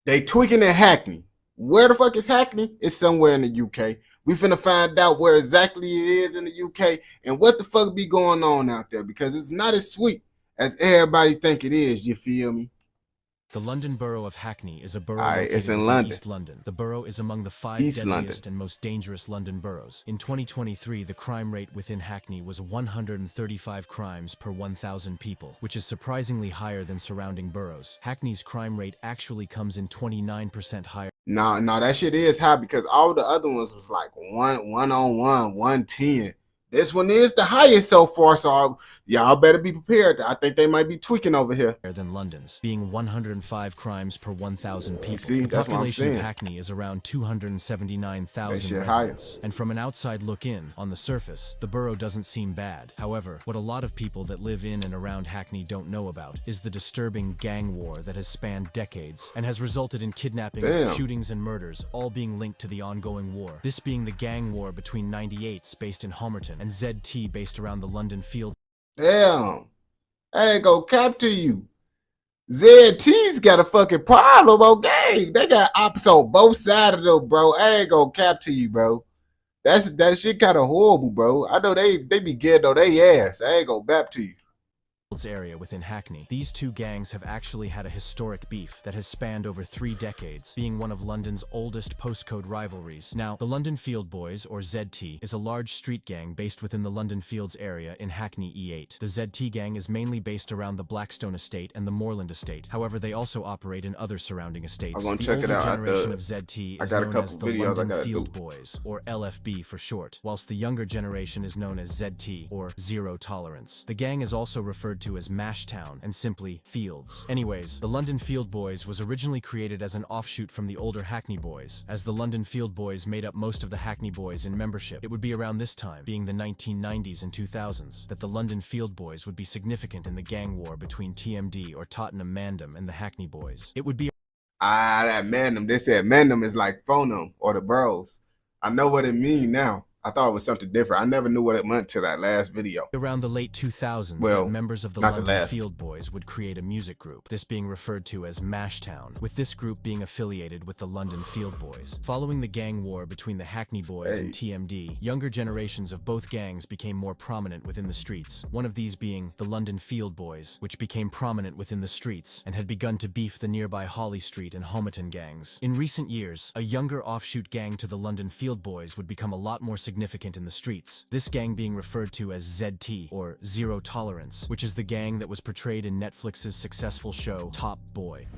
They tweaking in Hackney. Where the fuck is Hackney? It's somewhere in the UK. We finna find out where exactly it is in the UK and what the fuck be going on out there because it's not as sweet as everybody think it is. You feel me? The London Borough of Hackney is a borough All right, it's located in within London, East London. The borough is among the 5 East London. deadliest and most dangerous London boroughs. In 2023, the crime rate within Hackney was 135 crimes per 1,000 people, which is surprisingly higher than surrounding boroughs. Hackney's crime rate actually comes in 29% higher. No, that shit is high because all the other ones was like one on one, 110. This one is the highest so far, so y'all better be prepared. I think they might be tweaking over here. Than London's, being 105 crimes per 1,000 people. See, the that's what I'm population of saying. Hackney is around 279,000 That shit higher. residents. And from an outside look in, on the surface, the borough doesn't seem bad. However, what a lot of people that live in and around Hackney don't know about is the disturbing gang war that has spanned decades and has resulted in kidnappings, shootings, and murders, all being linked to the ongoing war. This being the gang war between 98s based in Homerton and ZT based around the London Fields. Damn. I ain't gonna cap to you. ZT's got a fucking problem, okay? They got opposite on both sides of them, bro. I ain't gonna cap to you, bro. That shit kind of horrible, bro. I know they be getting on their ass. I ain't gonna bap to you. Area within Hackney. These two gangs have actually had a historic beef that has spanned over 3 decades, being one of London's oldest postcode rivalries. Now, the London Field Boys, or ZT, is a large street gang based within the London Fields area in Hackney E8. The ZT gang is mainly based around the Blackstone estate and the Moorland estate. However, they also operate in other surrounding estates. I'm gonna the check older it out. generation of ZT is known as the London Field Boys, or LFB for short, whilst the younger generation is known as ZT, or Zero Tolerance. The gang is also referred to as Mashtown and simply Fields. Anyways, the London Field Boys was originally created as an offshoot from the older Hackney Boys. As the London Field Boys made up most of the Hackney Boys in membership, it would be around this time, being the 1990s and 2000s, that the London Field Boys would be significant in the gang war between TMD or Tottenham Mandem and the Hackney Boys. It would be that Mandem. They said Mandem is like Phonum or the Bros. I know what it means now. I thought it was something different. I never knew what it meant to that last video. Around the late 2000s, well, that members of the London Field Boys would create a music group, this being referred to as Mashtown, with this group being affiliated with the London Field Boys. Following the gang war between the Hackney Boys and TMD, younger generations of both gangs became more prominent within the streets, one of these being the London Field Boys, which became prominent within the streets and had begun to beef the nearby Holly Street and Homerton gangs. In recent years, a younger offshoot gang to the London Field Boys would become a lot more significant in the streets, this gang being referred to as ZT, or Zero Tolerance, which is the gang that was portrayed in Netflix's successful show Top Boy.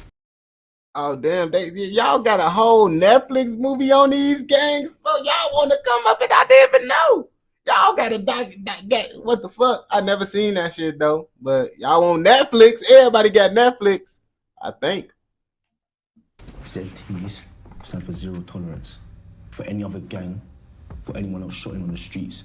Oh damn, y'all got a whole Netflix movie on these gangs? Bro, y'all want to come up and I didn't even know. Y'all got a what the fuck? I never seen that shit though. But y'all on Netflix. Everybody got Netflix, I think. ZTs stand for Zero Tolerance. For any other gang, for anyone else shooting on the streets,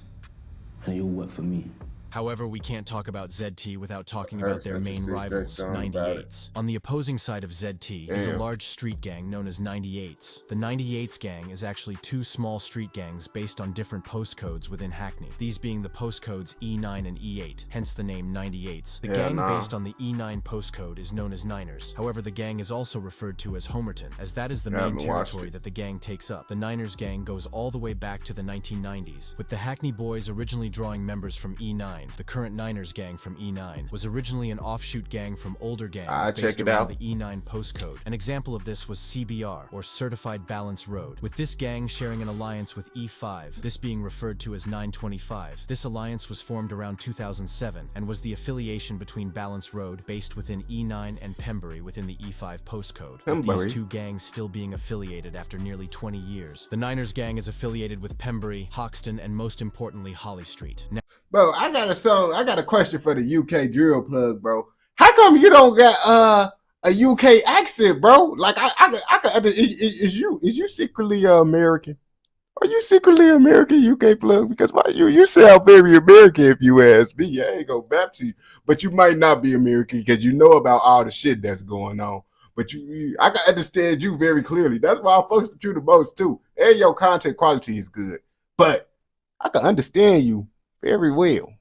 and they all work for me. However, we can't talk about ZT without talking about their main rivals, 98s. On the opposing side of ZT is a large street gang known as 98s. The 98s gang is actually 2 small street gangs based on different postcodes within Hackney, these being the postcodes E9 and E8, hence the name 98s. The gang based on the E9 postcode is known as Niners. However, the gang is also referred to as Homerton, as that is the main territory that the gang takes up. The Niners gang goes all the way back to the 1990s, with the Hackney Boys originally drawing members from E9. The current Niners gang from E9 was originally an offshoot gang from older gangs based around the E9 postcode. An example of this was CBR, or Certified Balance Road, with this gang sharing an alliance with E5, this being referred to as 925. This alliance was formed around 2007 and was the affiliation between Balance Road based within E9 and Pembury within the E5 postcode, with these 2 gangs still being affiliated after nearly 20 years. The Niners gang is affiliated with Pembury, Hoxton, and most importantly Holly Street. Bro, I got a question for the UK drill plug, bro. How come you don't got a UK accent, bro? Like is you secretly American? Are you secretly American, UK plug? Because why you sound very American if you ask me. I ain't gonna bap to you, but you might not be American because you know about all the shit that's going on. But I can understand you very clearly. That's why I fucks with you the most too. And your content quality is good, but I can understand you very well.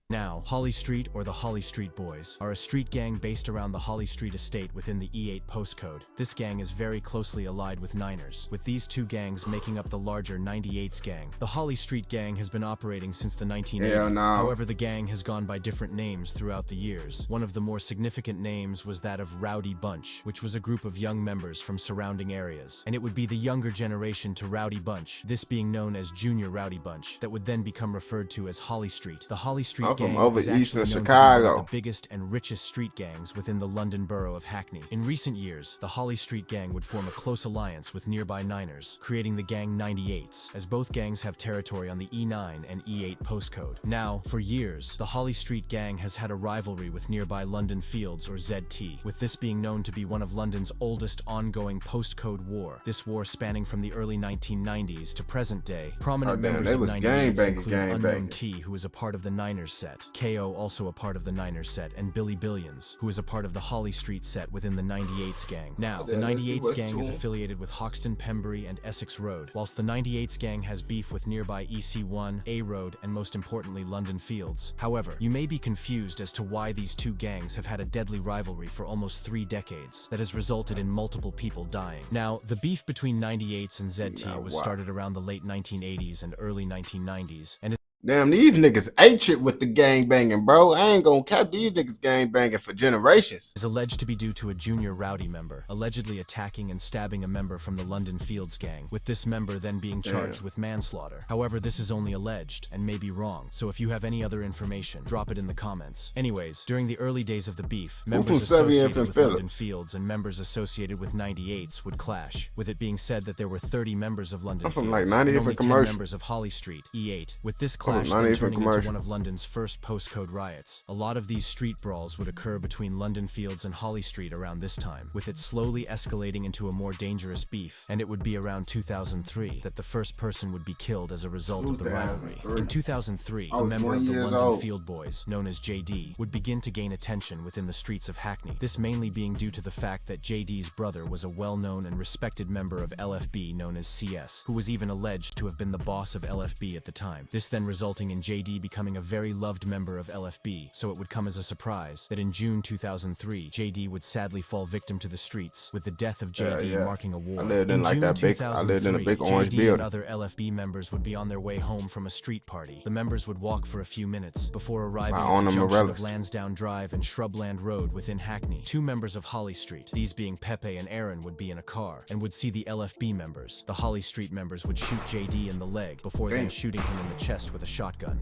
Now, Holly Street, or the Holly Street Boys, are a street gang based around the Holly Street estate within the E8 postcode. This gang is very closely allied with Niners, with these two gangs making up the larger 98's gang. The Holly Street gang has been operating since the 1980s. However, the gang has gone by different names throughout the years. One of the more significant names was that of Rowdy Bunch, which was a group of young members from surrounding areas. And it would be the younger generation to Rowdy Bunch, this being known as Junior Rowdy Bunch, that would then become referred to as Holly Street. The Holly Street gang over is east of actually known Chicago. to be one of the biggest and richest street gangs within the London borough of Hackney. In recent years, the Holly Street gang would form a close alliance with nearby Niners, creating the gang 98's, as both gangs have territory on the E9 and E8 postcode. Now, for years, the Holly Street gang has had a rivalry with nearby London Fields, or ZT, with this being known to be one of London's oldest ongoing postcode war. This war spanning from the early 1990s to present day. Prominent members of 98's include Unknown T, who is a part of the Niners set, KO, also a part of the Niners set, and Billy Billions, who is a part of the Holly Street set within the 98's gang. Now, the 98's gang is affiliated with Hoxton, Pembury, and Essex Road, whilst the 98's gang has beef with nearby EC1, A Road, and most importantly London Fields. However, you may be confused as to why these two gangs have had a deadly rivalry for almost 3 decades that has resulted in multiple people dying. Now, the beef between 98's and ZT was started around the late 1980s and early 1990s, and damn, these niggas ate shit with the gang banging, bro. I ain't gonna cap these niggas gang banging for generations. Is alleged to be due to a junior Rowdy member allegedly attacking and stabbing a member from the London Fields gang, with this member then being charged with manslaughter. However, this is only alleged and may be wrong, so if you have any other information, drop it in the comments. Anyways, during the early days of the beef, members associated with London Fields and members associated with 98's would clash, with it being said that there were 30 members of London Fields like and only 10 members of Holly Street, E8, with this clash then turning into one of London's first postcode riots. A lot of these street brawls would occur between London Fields and Holly Street around this time, with it slowly escalating into a more dangerous beef, and it would be around 2003 that the first person would be killed as a result of the rivalry. In 2003, a member of the London Field Boys, known as JD, would begin to gain attention within the streets of Hackney, this mainly being due to the fact that JD's brother was a well-known and respected member of LFB known as CS, who was even alleged to have been the boss of LFB at the time. This then resulting in JD becoming a very loved member of LFB, so it would come as a surprise that in June 2003, JD would sadly fall victim to the streets, with the death of JD marking a war. I lived in like that big, I lived in a big orange JD building. And other LFB members would be on their way home from a street party. The members would walk for a few minutes before arriving at the junction of Lansdowne Drive and Shrubland Road within Hackney. 2 members of Holly Street, these being Pepe and Aaron, would be in a car and would see the LFB members. The Holly Street members would shoot JD in the leg before then shooting him in the chest with a shotgun.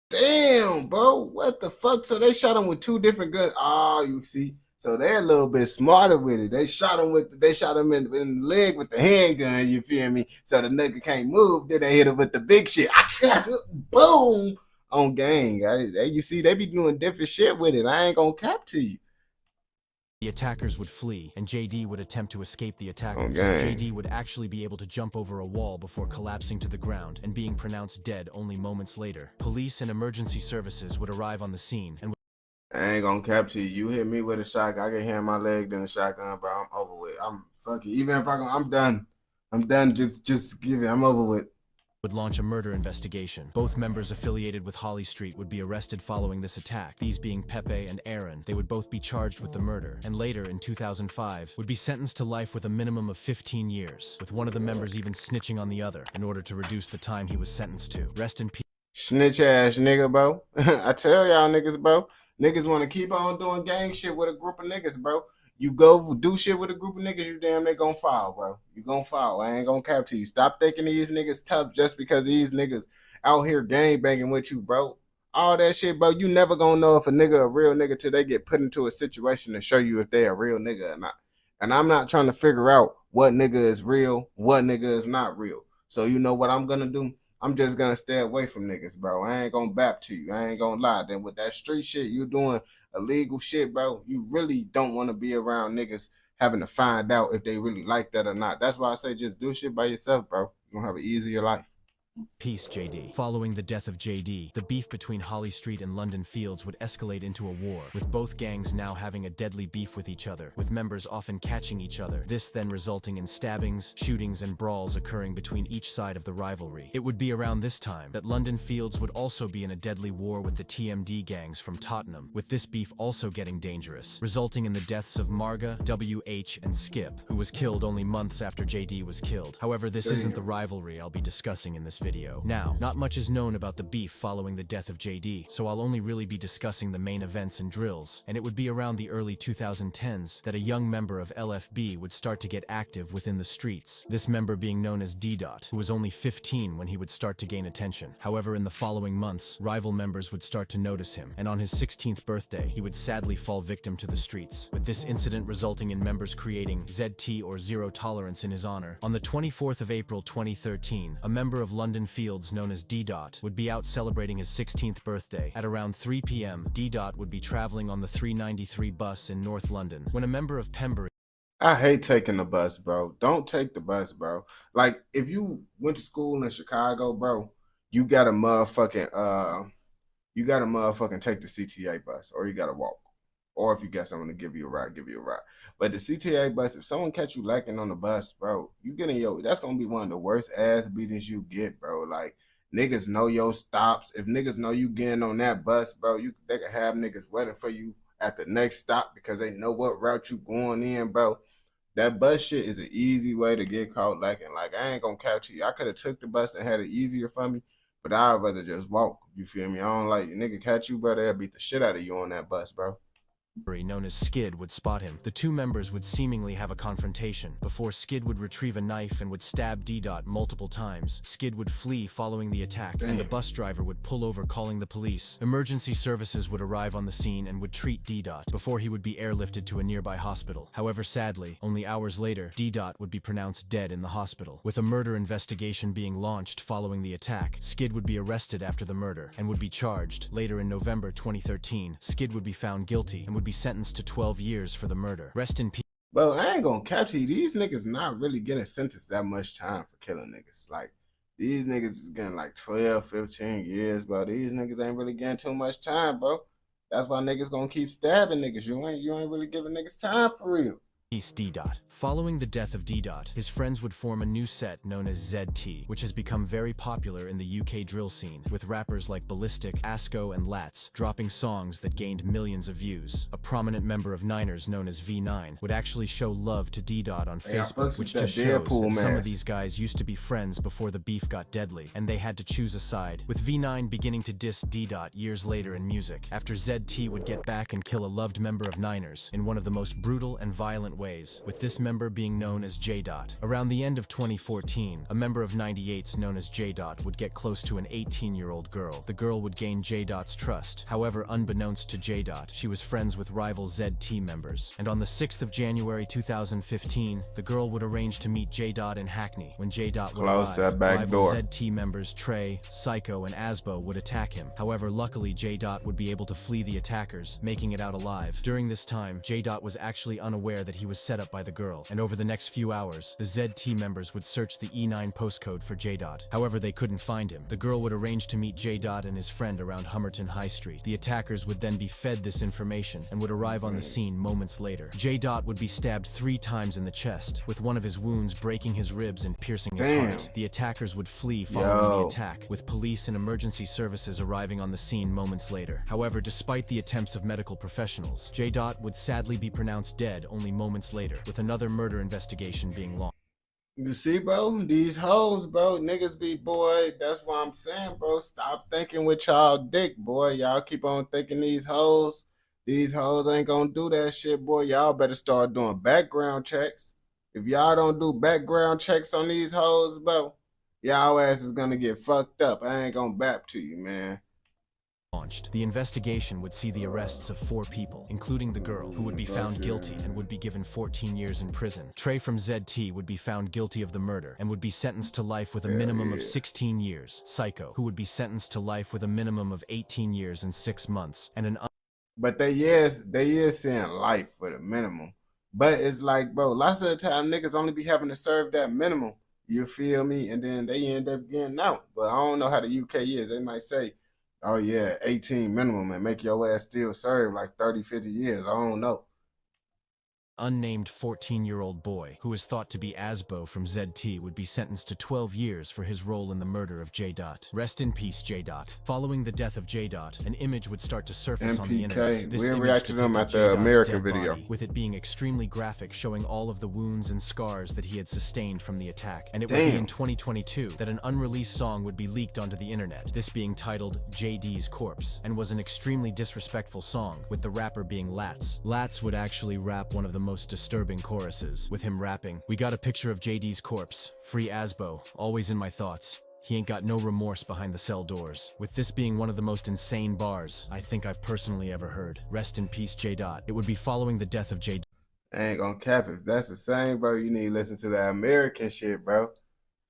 Damn, bro, what the fuck? So they shot him with 2 different guns. Oh, you see, so they're a little bit smarter with it. They shot him in the leg with the handgun. You feel me? So the nigga can't move. Then they hit him with the big shit. Boom, on gang. You see, they be doing different shit with it. I ain't gonna cap to you. The attackers would flee, and JD would attempt to escape the attackers. JD would actually be able to jump over a wall before collapsing to the ground and being pronounced dead only moments later. Police and emergency services would arrive on the scene and I ain't gonna cap to you. You hit me with a shotgun, I get hit in my leg, then a shotgun, bro. I'm over with. Fuck it. Even if I'm done. I'm done. Just give it. I'm over with. Would launch a murder investigation. Both members affiliated with Holly Street would be arrested following this attack, these being Pepe and Aaron. They would both be charged with the murder, and later, in 2005, would be sentenced to life with a minimum of 15 years, with one of the members even snitching on the other, in order to reduce the time he was sentenced to. Rest in peace. Snitch ass nigga, bro. I tell y'all niggas, bro. Niggas want to keep on doing gang shit with a group of niggas, bro. You go do shit with a group of niggas, you damn they gonna fall, bro. You gonna fall. I ain't gonna cap to you. Stop thinking these niggas tough just because these niggas out here gang banging with you, bro. All that shit, bro. You never gonna know if a nigga a real nigga till they get put into a situation to show you if they a real nigga or not. And I'm not trying to figure out what nigga is real, what nigga is not real. So you know what I'm gonna do? I'm just gonna stay away from niggas, bro. I ain't gonna bap to you. I ain't gonna lie. Then with that street shit, you doing illegal shit, bro. You really don't want to be around niggas having to find out if they really like that or not. That's why I say just do shit by yourself, bro. You're gonna have an easier life. Peace, JD. Following the death of JD, the beef between Holly Street and London Fields would escalate into a war, with both gangs now having a deadly beef with each other, with members often catching each other, this then resulting in stabbings, shootings, and brawls occurring between each side of the rivalry. It would be around this time that London Fields would also be in a deadly war with the TMD gangs from Tottenham, with this beef also getting dangerous, resulting in the deaths of Marga, WH, and Skip, who was killed only months after JD was killed. However, this isn't the rivalry I'll be discussing in this video. Now, not much is known about the beef following the death of JD, so I'll only really be discussing the main events and drills, and it would be around the early 2010s that a young member of LFB would start to get active within the streets, this member being known as D-Dot, who was only 15 when he would start to gain attention. However, in the following months, rival members would start to notice him, and on his 16th birthday, he would sadly fall victim to the streets, with this incident resulting in members creating ZT or Zero Tolerance in his honor. On the 24th of April 2013, a member of London Fields known as D-Dot would be out celebrating his 16th birthday. At around 3 p.m., D-Dot would be traveling on the 393 bus in North London when a member of Pembury. I hate taking the bus, bro. Don't take the bus, bro. Like, if you went to school in Chicago, bro, you gotta motherfucking take the CTA bus, or you gotta walk. Or if you got someone to give you a ride, give you a ride. But the CTA bus, if someone catch you lacking on the bus, bro, that's gonna be one of the worst ass beatings you get, bro. Like, niggas know your stops. If niggas know you getting on that bus, bro, they can have niggas waiting for you at the next stop because they know what route you going in, bro. That bus shit is an easy way to get caught lacking. Like, I ain't gonna catch you. I could have took the bus and had it easier for me, but I'd rather just walk. You feel me? I don't like nigga catch you, bro. They'll beat the shit out of you on that bus, bro. Known as Skid would spot him. The two members would seemingly have a confrontation before Skid would retrieve a knife and would stab D-Dot multiple times. Skid would flee following the attack, and the bus driver would pull over calling the police. Emergency services would arrive on the scene and would treat D-Dot before he would be airlifted to a nearby hospital. However, sadly, only hours later, D-Dot would be pronounced dead in the hospital. With a murder investigation being launched following the attack, Skid would be arrested after the murder and would be charged. Later in November 2013, Skid would be found guilty and would be sentenced to 12 years for the murder. Rest in peace. Bro, I ain't gonna catch you. These niggas not really getting sentenced that much time for killing niggas. Like, these niggas is getting like 12, 15 years, bro. These niggas ain't really getting too much time, bro. That's why niggas gonna keep stabbing niggas. You ain't really giving niggas time for real. D-Dot. Following the death of D-Dot, his friends would form a new set known as ZT, which has become very popular in the UK drill scene, with rappers like Ballistic, Asko, and Lats dropping songs that gained millions of views. A prominent member of Niners known as V9 would actually show love to D-Dot on Facebook, which just shows that some of these guys used to be friends before the beef got deadly, and they had to choose a side, with V9 beginning to diss D-Dot years later in music, after ZT would get back and kill a loved member of Niners in one of the most brutal and violent ways, with this member being known as J-Dot. Around the end of 2014, a member of 98's known as J-Dot would get close to an 18-year-old girl. The girl would gain J-Dot's trust. However, unbeknownst to J-Dot, she was friends with rival ZT members. And on the 6th of January 2015, the girl would arrange to meet J-Dot in Hackney. When J-Dot would arrive, rival ZT members Trey, Psycho, and Asbo would attack him. However, luckily J-Dot would be able to flee the attackers, making it out alive. During this time, J-Dot was actually unaware that he was set up by the girl, and over the next few hours, the ZT members would search the E9 postcode for J-Dot. However, they couldn't find him. The girl would arrange to meet J-Dot and his friend around Hummerton High Street. The attackers would then be fed this information and would arrive on the scene moments later. J-Dot would be stabbed 3 times in the chest, with one of his wounds breaking his ribs and piercing his heart. The attackers would flee following the attack, with police and emergency services arriving on the scene moments later. However, despite the attempts of medical professionals, J-Dot would sadly be pronounced dead only moments later, with another murder investigation being launched. You see, bro, these hoes, bro, niggas be, boy, that's why I'm saying, bro, stop thinking with y'all dick, boy. Y'all keep on thinking these hoes ain't gonna do that shit, boy. Y'all better start doing background checks. If y'all don't do background checks on these hoes, bro, y'all ass is gonna get fucked up. I ain't gonna bap to you, man. The investigation would see the arrests of 4 people, including the girl, who would be found guilty and would be given 14 years in prison. Trey from ZT would be found guilty of the murder and would be sentenced to life with a minimum of 16 years. Psycho, who would be sentenced to life with a minimum of 18 years and 6 months, and an But they is saying life for the minimum. But it's like, bro, lots of the time niggas only be having to serve that minimum You feel me? And then they end up getting out. But I don't know how the UK is. They might say, oh yeah, 18 minimum and make your ass still serve like 30, 50 years. I don't know. Unnamed 14-year-old boy, who is thought to be Asbo from ZT, would be sentenced to 12 years for his role in the murder of J. Rest in peace, J. Following the death of J. An image would start to surface on the internet. This we'll react to them at the American video. Body, with it being extremely graphic, showing all of the wounds and scars that he had sustained from the attack. And it would be in 2022 that an unreleased song would be leaked onto the internet, this being titled JD's Corpse, and was an extremely disrespectful song, with the rapper being Lats. Lats would actually rap one of the most disturbing choruses, with him rapping, "We got a picture of JD's corpse, free Asbo, always in my thoughts. He ain't got no remorse behind the cell doors." With this being one of the most insane bars I think I've personally ever heard. Rest in peace, J. It would be following the death of J. I ain't gonna cap it. If that's the same, bro, you need to listen to that American shit, bro.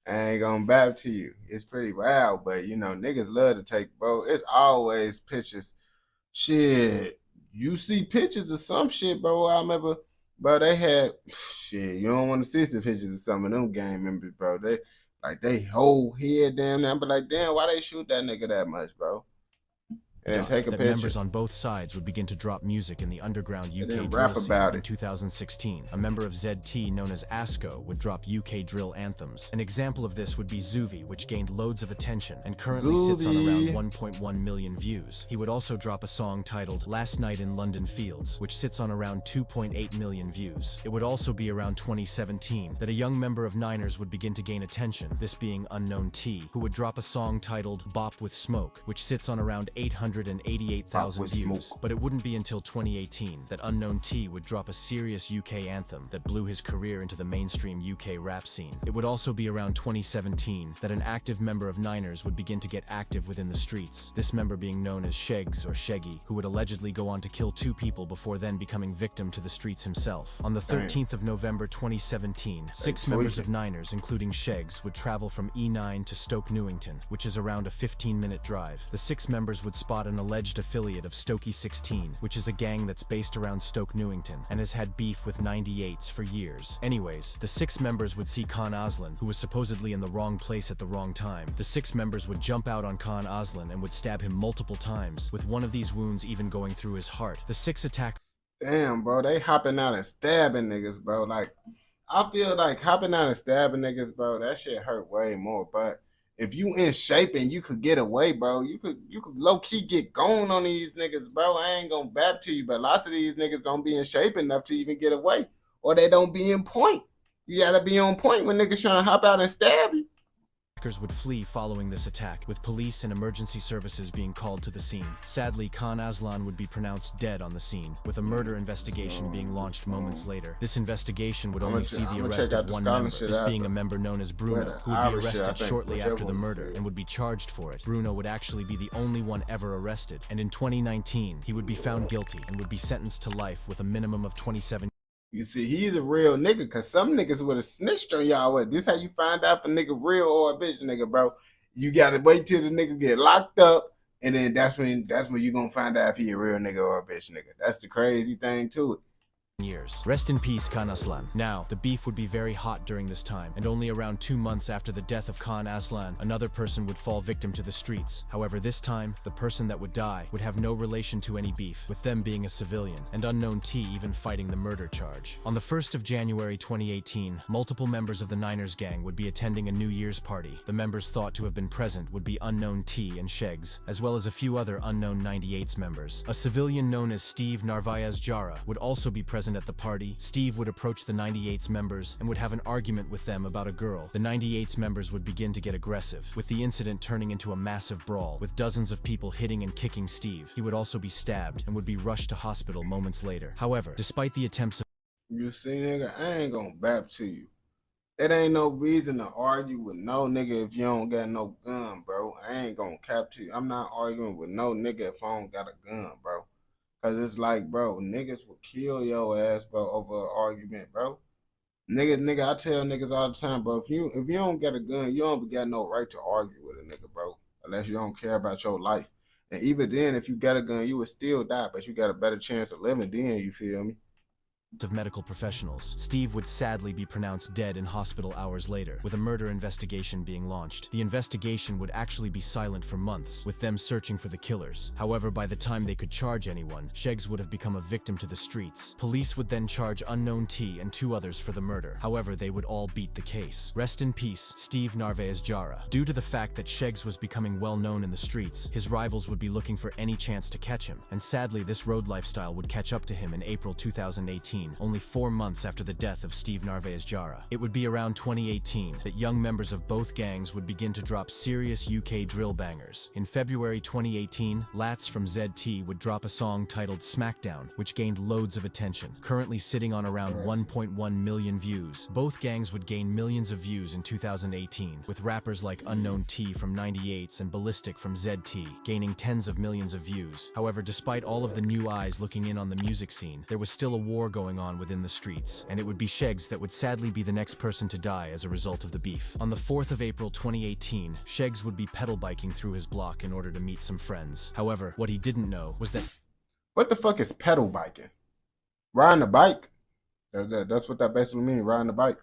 I ain't gonna bap to you. It's pretty wild, but you know, niggas love to take, bro. It's always pictures. Shit. You see pictures of some shit, bro. I remember, bro, they had shit. You don't want to see some pictures of some of them gang members, bro. They whole head damn there. But like, damn, why they shoot that nigga that much, bro? And take a picture. Members on both sides would begin to drop music in the underground UK drill scene in 2016. A member of ZT known as Asco would drop UK drill anthems. An example of this would be Zuvi, which gained loads of attention and currently sits on around 1.1 million views. He would also drop a song titled Last Night in London Fields, which sits on around 2.8 million views. It would also be around 2017 that a young member of Niners would begin to gain attention, this being Unknown T, who would drop a song titled Bop with Smoke, which sits on around 888,000 views. But it wouldn't be until 2018 that Unknown T would drop a serious UK anthem that blew his career into the mainstream UK rap scene. It would also be around 2017 that an active member of Niners would begin to get active within the streets, this member being known as Shegs or Sheggy, who would allegedly go on to kill 2 people before then becoming victim to the streets himself. On the 13th of November 2017, 6 members of Niners, including Shegs, would travel from E9 to Stoke Newington, which is around a 15-minute drive. The 6 members would spot an alleged affiliate of Stokey 16, which is a gang that's based around Stoke Newington and has had beef with 98s for years. Anyways, the 6 members would see Khan Aslan, who was supposedly in the wrong place at the wrong time. The 6 members would jump out on Khan Aslan and would stab him multiple times, with one of these wounds even going through his heart. The 6 attack. Damn, bro, they hopping out and stabbing niggas, bro. Like, I feel like hopping out and stabbing niggas, bro, that shit hurt way more. But if you in shape and you could get away, bro, you could low-key get going on these niggas, bro. I ain't gonna bap to you, but lots of these niggas don't be in shape enough to even get away. Or they don't be in point. You gotta be on point when niggas trying to hop out and stab you. Would flee following this attack, with police and emergency services being called to the scene. Sadly, Khan Aslan would be pronounced dead on the scene, with a murder investigation being launched moments later. This investigation would only see the arrest of one member, this being a member known as Bruno, who would be arrested shortly after the murder and would be charged for it. Bruno would actually be the only one ever arrested, and in 2019, he would be found guilty and would be sentenced to life with a minimum of 27 You see, he's a real nigga, because some niggas would have snitched on y'all. This how you find out if a nigga real or a bitch nigga, bro. You gotta wait till the nigga get locked up, and then that's when you gonna find out if he a real nigga or a bitch nigga. That's the crazy thing to it. years. Rest in peace, Khan Aslan. Now, the beef would be very hot during this time, and only around 2 months after the death of Khan Aslan, another person would fall victim to the streets. However, this time, the person that would die would have no relation to any beef, with them being a civilian, and Unknown T even fighting the murder charge. On the 1st of January 2018, multiple members of the Niners gang would be attending a New Year's party. The members thought to have been present would be Unknown T and Shegs, as well as a few other Unknown 98's members. A civilian known as Steve Narvaez Jara would also be present at the party. Steve would approach the 98's members and would have an argument with them about a girl. The 98's members would begin to get aggressive, with the incident turning into a massive brawl, with dozens of people hitting and kicking Steve. He would also be stabbed and would be rushed to hospital moments later. However, despite the attempts of— You see, nigga, I ain't gonna bap to you. It ain't no reason to argue with no nigga if you don't got no gun, bro. I ain't gonna cap to you. I'm not arguing with no nigga if I don't got a gun, bro. Cause it's like, bro, niggas will kill your ass, bro, over an argument, bro. Nigga, I tell niggas all the time, bro, if you don't got a gun, you don't got no right to argue with a nigga, bro. Unless you don't care about your life. And even then, if you got a gun, you would still die, but you got a better chance of living then, you feel me? of medical professionals, Steve would sadly be pronounced dead in hospital hours later, with a murder investigation being launched. The investigation would actually be silent for months, with them searching for the killers. However, by the time they could charge anyone, Sheggs would have become a victim to the streets. Police would then charge unknown T and 2 others for the murder. However, they would all beat the case. Rest in peace, Steve Narvaez Jara. Due to the fact that Sheggs was becoming well known in the streets, his rivals would be looking for any chance to catch him, and sadly this road lifestyle would catch up to him in April 2018. Only 4 months after the death of Steve Narvaez Jara. It would be around 2018 that young members of both gangs would begin to drop serious UK drill bangers. In February 2018, Lats from ZT would drop a song titled Smackdown, which gained loads of attention, currently sitting on around 1.1 million views. Both gangs would gain millions of views in 2018, with rappers like Unknown T from 98s and Ballistic from ZT gaining tens of millions of views. However, despite all of the new eyes looking in on the music scene, there was still a war going on within the streets, and it would be Sheggs that would sadly be the next person to die as a result of the beef. On the 4th of April 2018, Sheggs would be pedal biking through his block in order to meet some friends. However, what he didn't know was that... What the fuck is pedal biking? Riding a bike? That's what that basically means, riding a bike.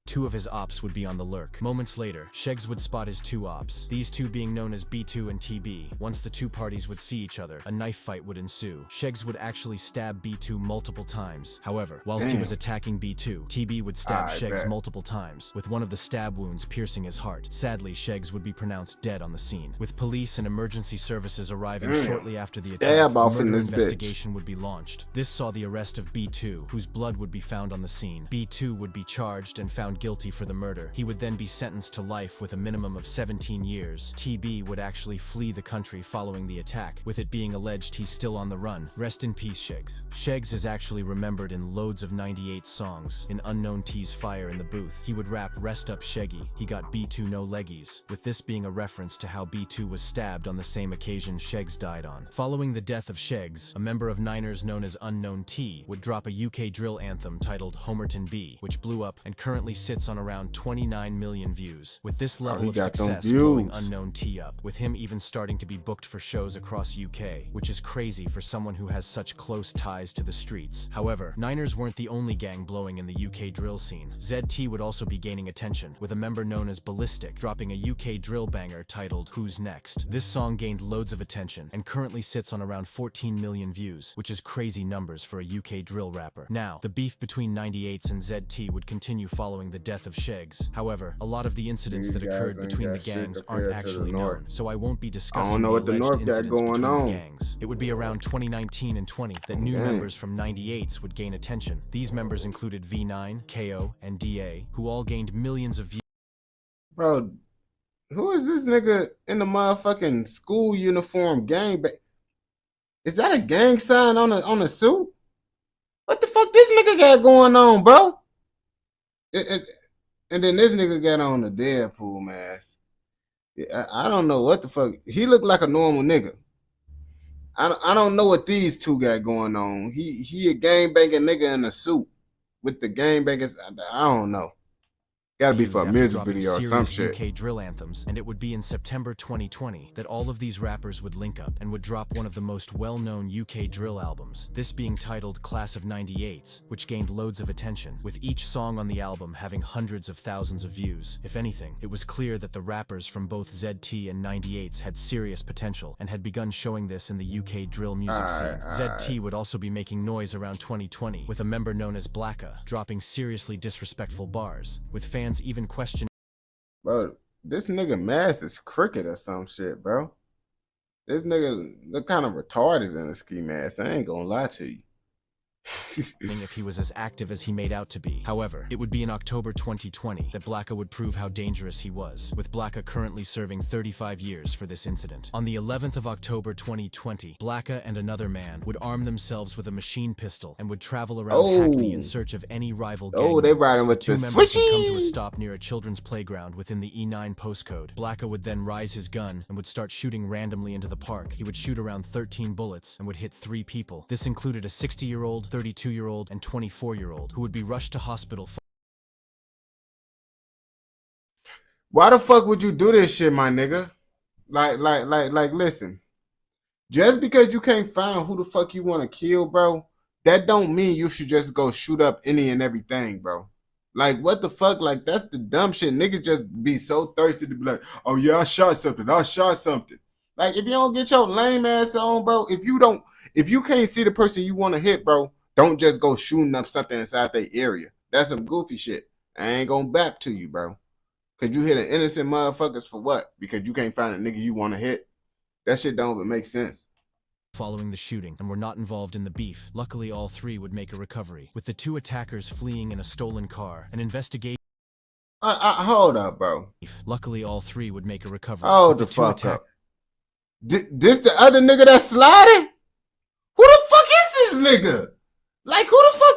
2 of his ops would be on the lurk. Moments later, Sheggs would spot his 2 ops, these 2 being known as B2 and TB. Once the 2 parties would see each other, a knife fight would ensue. Sheggs would actually stab B2 multiple times. However, whilst he was attacking B2, TB would stab Sheggs multiple times, with one of the stab wounds piercing his heart. Sadly, Sheggs would be pronounced dead on the scene. With police and emergency services arriving shortly after the attack, a murder investigation would be launched. This saw the arrest of B2, whose blood would be found on the scene. B2 would be charged and found guilty for the murder. He would then be sentenced to life with a minimum of 17 years. TB would actually flee the country following the attack, with it being alleged he's still on the run. Rest in peace, Sheggs. Sheggs is actually remembered in loads of 98 songs. In Unknown T's Fire in the Booth, he would rap "Rest Up Sheggy, he got B2 no leggies," with this being a reference to how B2 was stabbed on the same occasion Sheggs died on. Following the death of Sheggs, a member of Niners known as Unknown T would drop a UK drill anthem titled Homerton B, which blew up and currently sits on around 29 million views. With this level of success blowing Unknown T up, with him even starting to be booked for shows across UK, which is crazy for someone who has such close ties to the streets. However, Niners weren't the only gang blowing in the UK drill scene. ZT would also be gaining attention, with a member known as Ballistic dropping a UK drill banger titled Who's Next. This song gained loads of attention and currently sits on around 14 million views, which is crazy numbers for a UK drill rapper. Now, the beef between 98s and ZT would continue following the death of Sheggs. However, a lot of the incidents that occurred between the gangs aren't actually known, so I won't be discussing the alleged incidents between the gangs. It would be around 2019 and 20 that new members from 98s would gain attention. These members included V9, KO, and DA, who all gained millions of views. Bro, who is this nigga in the motherfucking school uniform gang? Is that a gang sign on a suit? What the fuck this nigga got going on, bro? And then this nigga got on the Deadpool mask. I don't know what the fuck. He looked like a normal nigga. I don't know what these 2 got going on. He a gangbanging nigga in a suit with the gangbangers. I don't know. Gotta be for a music video or some shit. UK drill anthems, and it would be in September 2020 that all of these rappers would link up and would drop one of the most well-known UK drill albums, this being titled Class of 98s, which gained loads of attention, with each song on the album having hundreds of thousands of views. If anything, it was clear that the rappers from both ZT and 98s had serious potential and had begun showing this in the UK drill music scene. ZT would also be making noise around 2020, with a member known as Blacka dropping seriously disrespectful bars, with fans even question. Bro, this nigga mask is crooked or some shit, bro. This nigga look kind of retarded in a ski mask. I ain't gonna lie to you. If he was as active as he made out to be. However, it would be in October 2020 that Blacka would prove how dangerous he was, with Blacka currently serving 35 years for this incident. On the 11th of October 2020, Blacka and another man would arm themselves with a machine pistol and would travel around Hackney in search of any rival gang they riding with 2 members would come to a stop near a children's playground within the E9 postcode. Blacka would then rise his gun and would start shooting randomly into the park. He would shoot around 13 bullets and would hit 3 people. This included a 60-year-old, 32-year-old, and 24-year-old who would be rushed to hospital. Why the fuck would you do this shit, my nigga? Like, listen. Just because you can't find who the fuck you want to kill, bro, that don't mean you should just go shoot up any and everything, bro. Like, what the fuck? Like, that's the dumb shit. Niggas just be so thirsty to be like, oh yeah, I shot something. Like, if you don't get your lame ass on, bro, if you can't see the person you want to hit, bro, don't just go shooting up something inside their area. That's some goofy shit. I ain't gonna bap to you, bro. Cause you hitting innocent motherfuckers for what? Because you can't find a nigga you want to hit? That shit don't even make sense. Following the shooting and were not involved in the beef. Luckily, all three would make a recovery, with the two attackers fleeing in a stolen car. An investigation. Hold up, bro. Luckily, all three would make a recovery. Hold the fuck up. This the other nigga that's sliding? Who the fuck is this nigga? Like, who the fuck?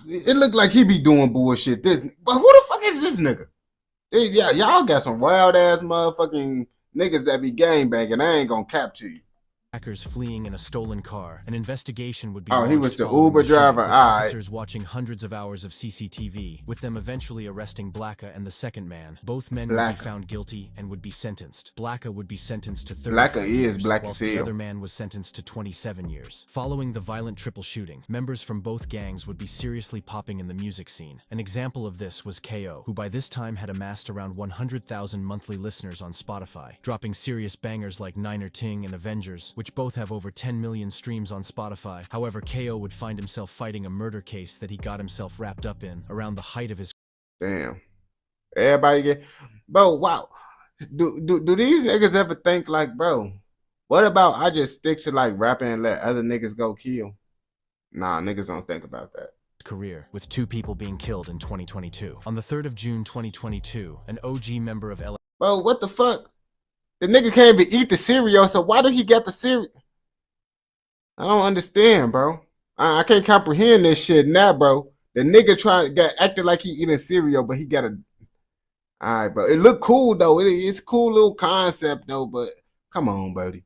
It looked like he be doing bullshit. But who the fuck is this nigga? Yeah, y'all got some wild ass motherfucking niggas that be gangbanging. I ain't gonna cap to you. Hackers fleeing in a stolen car. An investigation would be he was the Uber driver. Officers watching hundreds of hours of CCTV, with them eventually arresting Blacka and the second man. Both men would be found guilty and would be sentenced. Blacka would be sentenced to 30 years, whilst the other man was sentenced to 27 years. Following the violent triple shooting, members from both gangs would be seriously popping in the music scene. An example of this was KO, who by this time had amassed around 100,000 monthly listeners on Spotify, dropping serious bangers like Niner Ting and Avengers, which both have over 10 million streams on Spotify. However, KO would find himself fighting a murder case that he got himself wrapped up in around the height of his... Damn. Everybody get... Bro, wow. Do these niggas ever think like, bro, what about I just stick to like rapping and let other niggas go kill? Nah, niggas don't think about that. Career, with 2 people being killed in 2022. On the 3rd of June 2022, an OG member of Bro, what the fuck? The nigga can't even eat the cereal, so why do he get the cereal? I don't understand, bro. I can't comprehend this shit now, bro. The nigga acted like he eating cereal, but he got a... Alright, bro. It look cool, though. It's a cool little concept, though, but come on, buddy.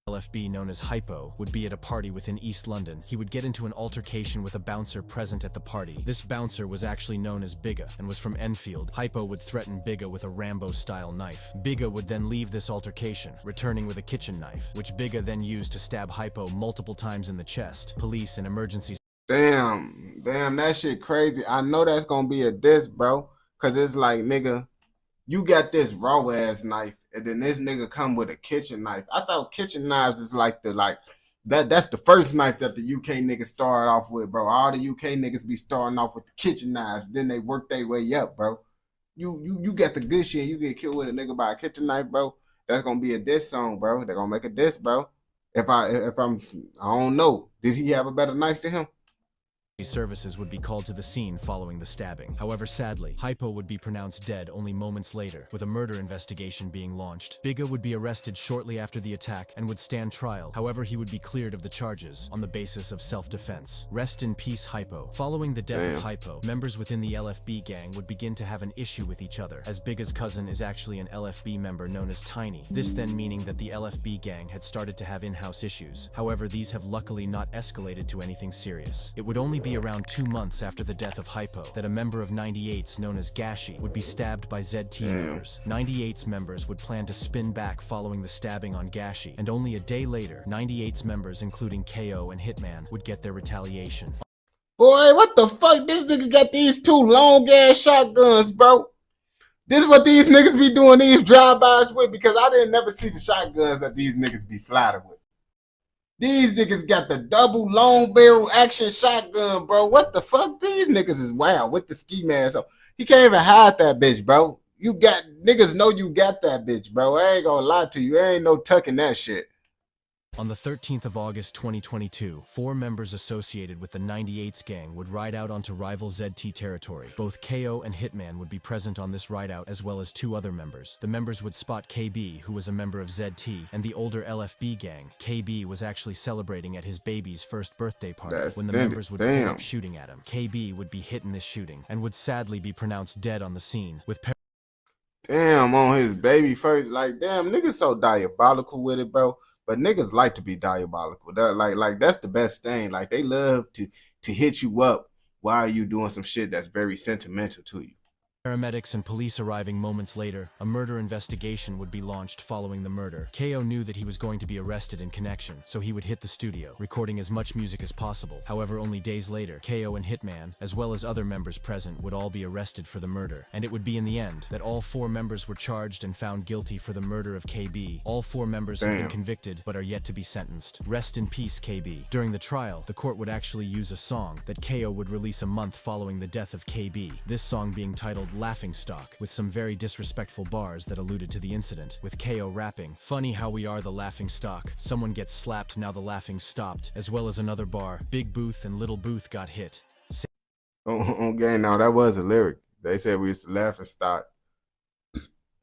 LFB known as Hypo would be at a party within East London. He would get into an altercation with a bouncer present at the party. This bouncer was actually known as Bigga and was from Enfield. Hypo would threaten Bigga with a Rambo-style knife. Bigga would then leave this altercation, returning with a kitchen knife, which Bigga then used to stab Hypo multiple times in the chest. Police and emergency... Damn, that shit crazy. I know that's gonna be a diss, bro, because it's like, nigga, you got this raw-ass knife, and then this nigga come with a kitchen knife. I thought kitchen knives is like that's the first knife that the UK niggas started off with, bro. All the UK niggas be starting off with the kitchen knives, then they work their way up, bro. You got the good shit, you get killed with a nigga by a kitchen knife, bro. That's gonna be a diss song, bro. They're gonna make a diss, bro. I don't know. Did he have a better knife than him? Services would be called to the scene following the stabbing. However, sadly, Hypo would be pronounced dead only moments later, with a murder investigation being launched. Bigga would be arrested shortly after the attack and would stand trial. However, he would be cleared of the charges on the basis of self-defense. Rest in peace, Hypo. Following the death of Hypo, members within the LFB gang would begin to have an issue with each other, as Bigga's cousin is actually an LFB member known as Tiny. This then meaning that the LFB gang had started to have in-house issues. However, these have luckily not escalated to anything serious. It would only be around 2 months after the death of Hypo that a member of 98's known as Gashi would be stabbed by ZT members. 98's members would plan to spin back following the stabbing on Gashi, and only a day later, 98's members including KO and Hitman would get their retaliation. Boy, what the fuck? This nigga got these 2 long-ass shotguns, bro. This is what these niggas be doing these drive-bys with, because I didn't never see the shotguns that these niggas be sliding with. These niggas got the double long barrel action shotgun, bro. What the fuck? These niggas is wild with the ski mask. So he can't even hide that bitch, bro. Niggas know you got that bitch, bro. I ain't gonna lie to you. There ain't no tucking that shit. On the 13th of August 2022, 4 members associated with the 98's gang would ride out onto rival ZT territory. Both KO and Hitman would be present on this ride out, as well as 2 other members. The members would spot KB, who was a member of ZT, and the older LFB gang. KB was actually celebrating at his baby's first birthday party when the members would pull up shooting at him. KB would be hit in this shooting and would sadly be pronounced dead on the scene, with damn, on his baby first. Like, damn, niggas so diabolical with it, bro. But niggas like to be diabolical. Like that's the best thing. Like, they love to hit you up while you doing some shit that's very sentimental to you. Paramedics and police arriving moments later, a murder investigation would be launched following the murder. KO knew that he was going to be arrested in connection, so he would hit the studio, recording as much music as possible. However, only days later, KO and Hitman, as well as other members present, would all be arrested for the murder. And it would be in the end that all 4 members were charged and found guilty for the murder of KB. All 4 members have been convicted, but are yet to be sentenced. Rest in peace, KB. During the trial, the court would actually use a song that KO would release a month following the death of KB. This song being titled Laughing Stock, with some very disrespectful bars that alluded to the incident, with KO rapping, "Funny how we are the laughing stock. Someone gets slapped, now the laughing stopped," as well as another bar, "Big Booth and Little Booth got hit." Okay, now that was a lyric. They said we used to laugh and stock.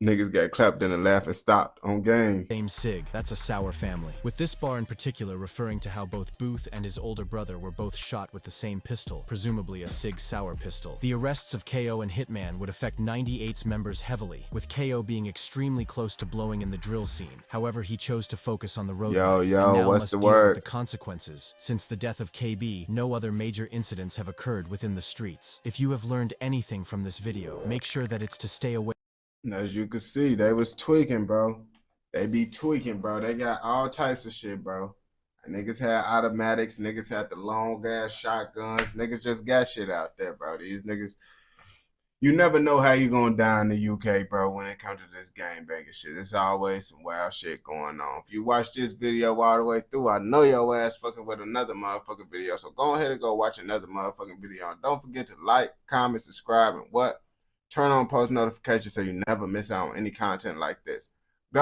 Niggas got clapped and laugh and stopped on game. Same Sig, that's a sour family. With this bar in particular referring to how both Booth and his older brother were both shot with the same pistol, presumably a Sig Sauer pistol. The arrests of KO and Hitman would affect 98's members heavily, with KO being extremely close to blowing in the drill scene. However, he chose to focus on the road. Yo, what's the word? The consequences. Since the death of KB, no other major incidents have occurred within the streets. If you have learned anything from this video, make sure that it's to stay away. As you can see, they was tweaking, bro. They be tweaking, bro. They got all types of shit, bro. Niggas had automatics. Niggas had the long-ass shotguns. Niggas just got shit out there, bro. These niggas, you never know how you gonna die in the UK, bro, when it comes to this gangbanging shit. There's always some wild shit going on. If you watch this video all the way through, I know your ass fucking with another motherfucking video. So go ahead and go watch another motherfucking video. And don't forget to like, comment, subscribe, and what? Turn on post notifications so you never miss out on any content like this. Go!